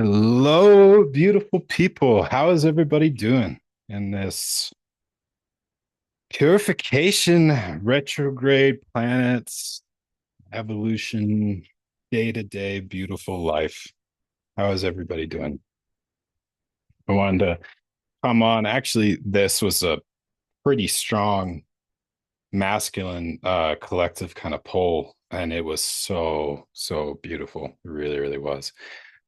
Hello, beautiful people. How is everybody doing in this purification, retrograde planets, evolution, day to day, beautiful life? How is everybody doing? I wanted to come on. Actually, this was a pretty strong masculine collective kind of poll, and it was so beautiful. It really, really was.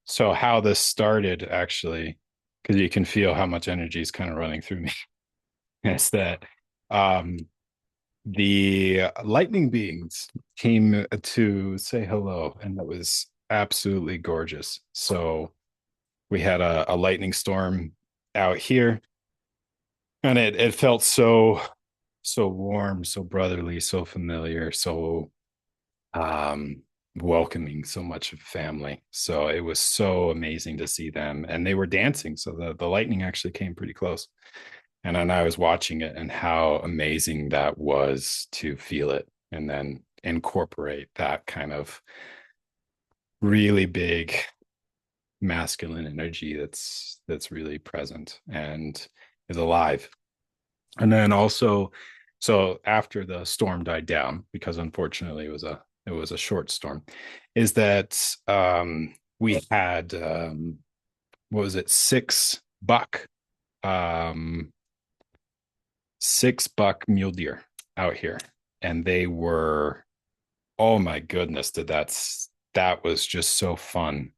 So, how this started actually, because you can feel how much energy is kind of running through me. Is that um, the lightning beings came to say hello, and that was absolutely gorgeous. So we had a lightning storm out here, and it felt so warm, so brotherly, so familiar, so um welcoming, so much of family. So it was so amazing to see them, and they were dancing. So the lightning actually came pretty close. And then I was watching it and how amazing that was to feel it and then incorporate that kind of really big masculine energy that's really present and is alive. And then also, so after the storm died down, because unfortunately it was a short storm, is that we had what was it, um six buck mule deer out here, and they were, oh my goodness, that was just so fun.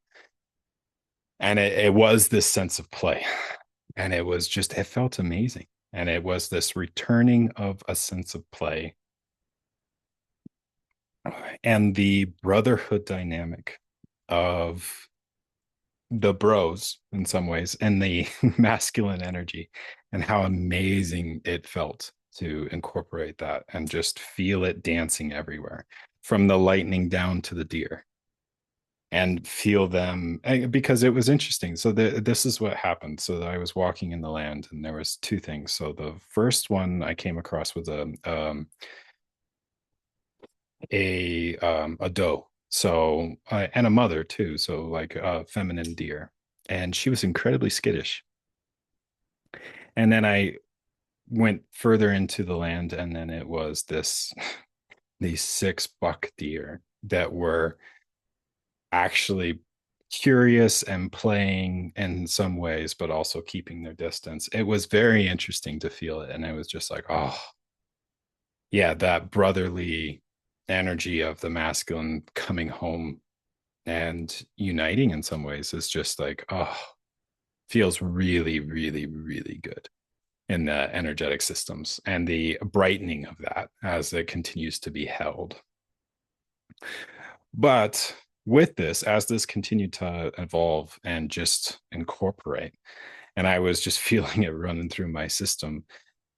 And it was this sense of play, and it felt amazing, and it was this returning of a sense of play and the brotherhood dynamic of the bros in some ways, and the masculine energy, and how amazing it felt to incorporate that and just feel it dancing everywhere, from the lightning down to the deer, and feel them, because it was interesting. So this is what happened. So I was walking in the land, and there was two things. So the first one I came across was a doe, so and a mother too, so like a feminine deer, and she was incredibly skittish. And then I went further into the land, and then it was these six buck deer that were actually curious and playing in some ways, but also keeping their distance. It was very interesting to feel it, and it was just like, oh yeah, that brotherly energy of the masculine coming home and uniting in some ways is just like, oh, feels really, really, really good in the energetic systems, and the brightening of that as it continues to be held. But with this, as this continued to evolve and just incorporate, and I was just feeling it running through my system,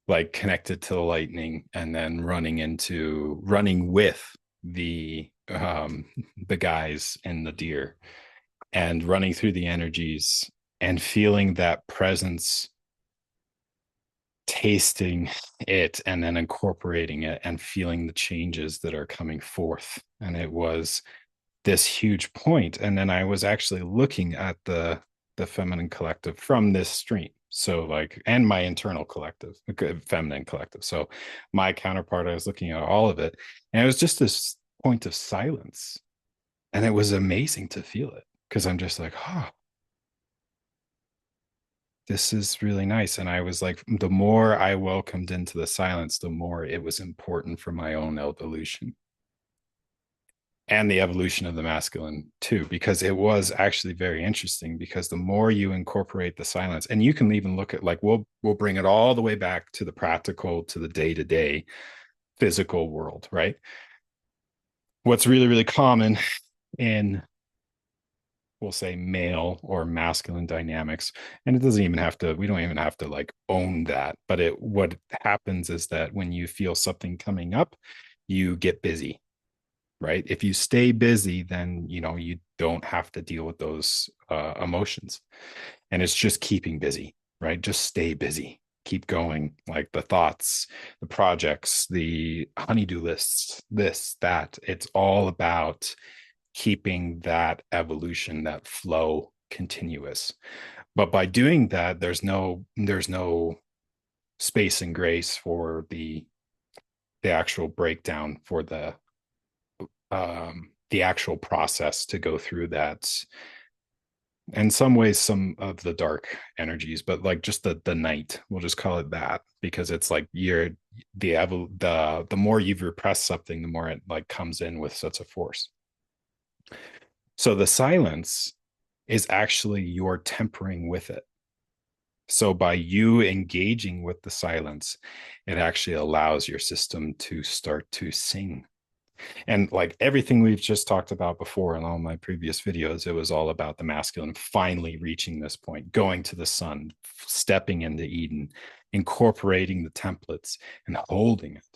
like connected to the lightning, and then running with the guys in the deer, and running through the energies and feeling that presence, tasting it, and then incorporating it and feeling the changes that are coming forth. And it was this huge point. And then I was actually looking at the feminine collective from this stream. So like, and my internal collective, feminine collective. So my counterpart, I was looking at all of it, and it was just this point of silence. And it was amazing to feel it, because I'm just like, oh, this is really nice. And I was like, the more I welcomed into the silence, the more it was important for my own evolution and the evolution of the masculine too, because it was actually very interesting. Because the more you incorporate the silence, and you can even look at, like, we'll bring it all the way back to the practical, to the day-to-day physical world, right? What's really, really common in, we'll say, male or masculine dynamics, and it doesn't even have to, we don't even have to like own that, but it, what happens is that when you feel something coming up, you get busy, right? If you stay busy, then you don't have to deal with those emotions, and it's just keeping busy, right? Just stay busy, keep going, like the thoughts, the projects, the honeydew lists, this, that. It's all about keeping that evolution, that flow continuous. But by doing that, there's no space and grace for the actual breakdown for the actual process to go through that. In some ways, some of the dark energies, but like just the night, we'll just call it that, because it's like you're the more you've repressed something, the more it like comes in with such a force. So the silence is actually your tempering with it. So by you engaging with the silence, it actually allows your system to start to sing. And like everything we've just talked about before in all my previous videos, it was all about the masculine finally reaching this point, going to the sun, stepping into Eden, incorporating the templates and holding it.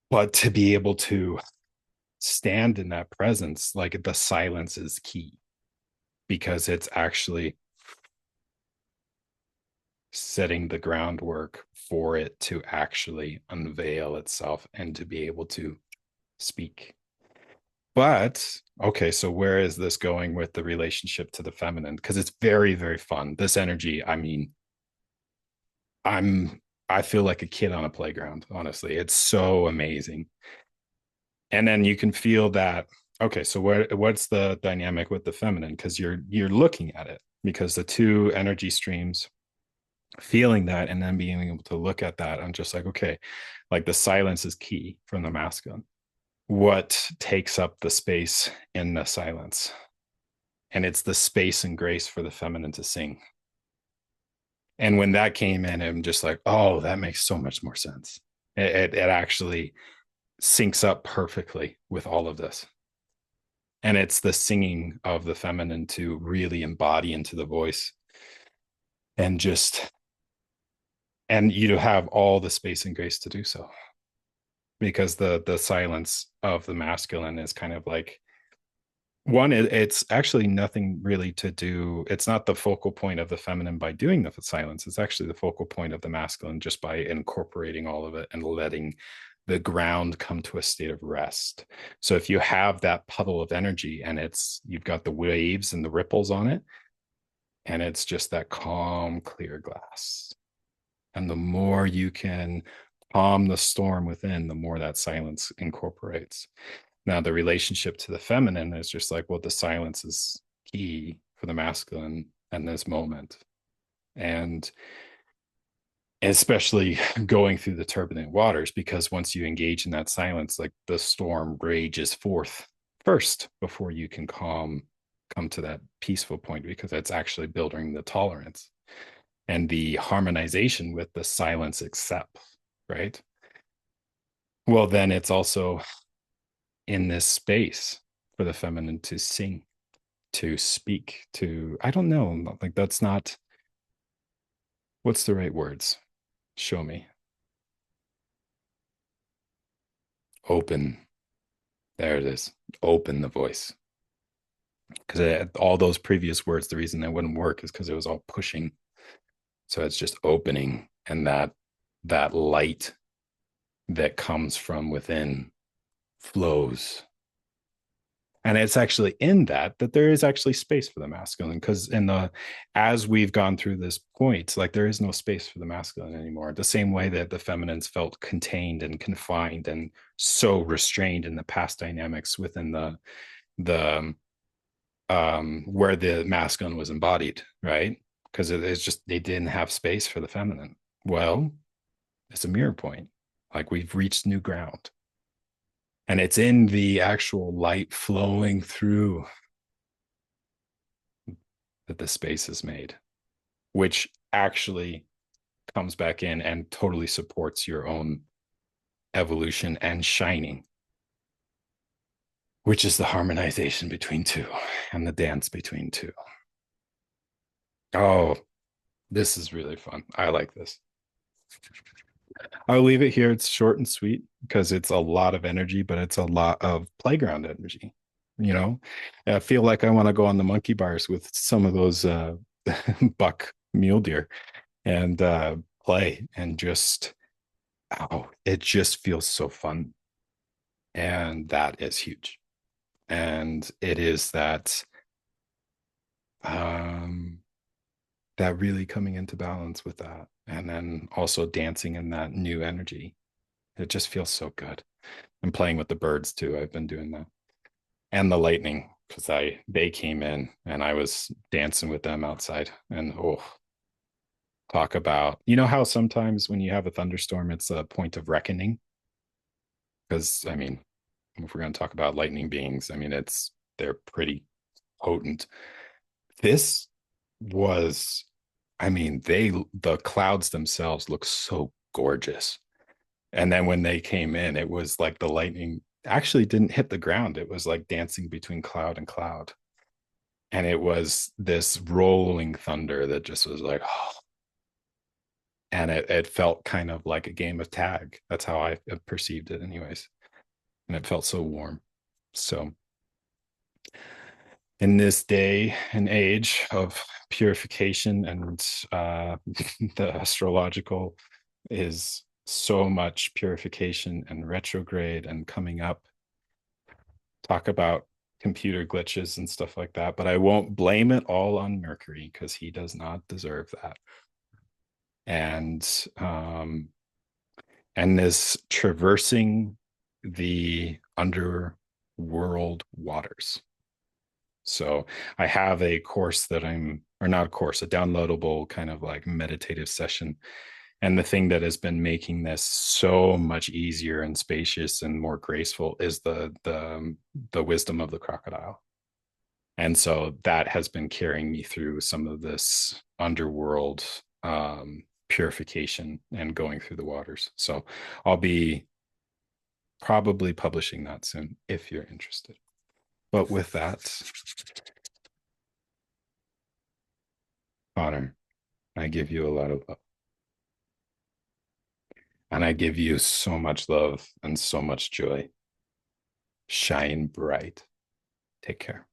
But to be able to stand in that presence, like the silence is key because it's actually setting the groundwork for it to actually unveil itself and to be able to speak. But okay, so where is this going with the relationship to the feminine? Because it's very, very fun. This energy, I mean, I'm I feel like a kid on a playground, honestly. It's so amazing. And then you can feel that, okay, so what's the dynamic with the feminine? Because you're looking at it because the two energy streams feeling that and then being able to look at that, I'm just like, okay, like the silence is key from the masculine. What takes up the space in the silence? And it's the space and grace for the feminine to sing. And when that came in, I'm just like, oh, that makes so much more sense. It actually syncs up perfectly with all of this. And it's the singing of the feminine to really embody into the voice and just, and you have all the space and grace to do so because the silence of the masculine is kind of like one, it's actually nothing really to do, it's not the focal point of the feminine by doing the silence, it's actually the focal point of the masculine just by incorporating all of it and letting the ground come to a state of rest. So if you have that puddle of energy and it's you've got the waves and the ripples on it and it's just that calm clear glass, and the more you can calm the storm within, the more that silence incorporates. Now, the relationship to the feminine is just like, well, the silence is key for the masculine in this moment. And especially going through the turbulent waters, because once you engage in that silence, like the storm rages forth first before you can come to that peaceful point, because that's actually building the tolerance and the harmonization with the silence accept, right? Well, then it's also in this space for the feminine to sing, to speak, to, I don't know, like that's not, what's the right words? Show me. Open. There it is. Open the voice. Because all those previous words, the reason they wouldn't work is because it was all pushing. So it's just opening, and that light that comes from within flows. And it's actually in that there is actually space for the masculine, because in the as we've gone through this point, like there is no space for the masculine anymore, the same way that the feminines felt contained and confined and so restrained in the past dynamics within the where the masculine was embodied, right? Because it's just they didn't have space for the feminine. Well, it's a mirror point, like we've reached new ground, and it's in the actual light flowing through that the space is made, which actually comes back in and totally supports your own evolution and shining, which is the harmonization between two and the dance between two. Oh, this is really fun. I like this. I'll leave it here. It's short and sweet because it's a lot of energy, but it's a lot of playground energy. You know, I feel like I want to go on the monkey bars with some of those buck mule deer and play and just, oh, it just feels so fun. And that is huge. And it is that Um, that really coming into balance with that. And then also dancing in that new energy. It just feels so good. And playing with the birds too. I've been doing that. And the lightning, because I they came in and I was dancing with them outside. And oh, talk about, you know how sometimes when you have a thunderstorm, it's a point of reckoning? Because I mean, if we're going to talk about lightning beings, I mean, they're pretty potent. This was, I mean, the clouds themselves look so gorgeous. And then when they came in, it was like the lightning actually didn't hit the ground. It was like dancing between cloud and cloud. And it was this rolling thunder that just was like, oh, and it felt kind of like a game of tag. That's how I perceived it, anyways. And it felt so warm. So in this day and age of purification and the astrological is so much purification and retrograde and coming up. Talk about computer glitches and stuff like that, but I won't blame it all on Mercury because he does not deserve that. And and this traversing the underworld waters. So I have a course that or not a course, a downloadable kind of like meditative session. And the thing that has been making this so much easier and spacious and more graceful is the wisdom of the crocodile. And so that has been carrying me through some of this underworld purification and going through the waters. So I'll be probably publishing that soon if you're interested. But with that, Connor, I give you a lot of love. And I give you so much love and so much joy. Shine bright. Take care.